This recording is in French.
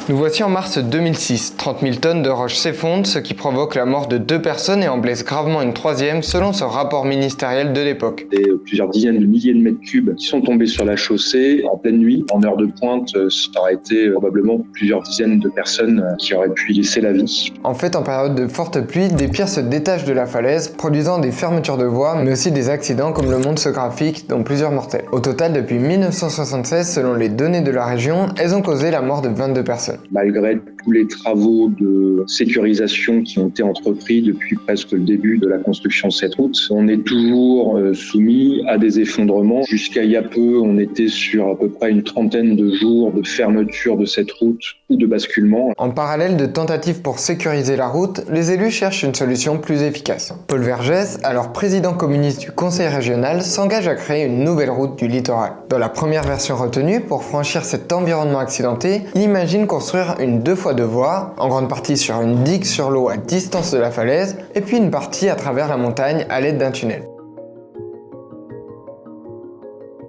Nous voici en mars 2006. 30 000 tonnes de roches s'effondrent, ce qui provoque la mort de 2 personnes et en blesse gravement une 3e, selon ce rapport ministériel de l'époque. Plusieurs dizaines de milliers de mètres cubes qui sont tombés sur la chaussée en pleine nuit. En heure de pointe, ça aurait été probablement plusieurs dizaines de personnes qui auraient pu y laisser la vie. En fait, en période de forte pluie, des pierres se détachent de la falaise, produisant des fermetures de voies, mais aussi des accidents comme le montre ce graphique, dont plusieurs mortels. Au total, depuis 1976, selon les données de la région, elles ont causé la mort de 22 personnes. Malgré tous les travaux de sécurisation qui ont été entrepris depuis presque le début de la construction de cette route, on est toujours soumis à des effondrements. Jusqu'à il y a peu, on était sur à peu près une trentaine de jours de fermeture de cette route ou de basculement. En parallèle de tentatives pour sécuriser la route, les élus cherchent une solution plus efficace. Paul Vergès, alors président communiste du conseil régional, s'engage à créer une nouvelle route du littoral. Dans la première version retenue, pour franchir cet environnement accidenté, il imagine construire une 2x2 voies, en grande partie sur une digue sur l'eau à distance de la falaise, et puis une partie à travers la montagne à l'aide d'un tunnel.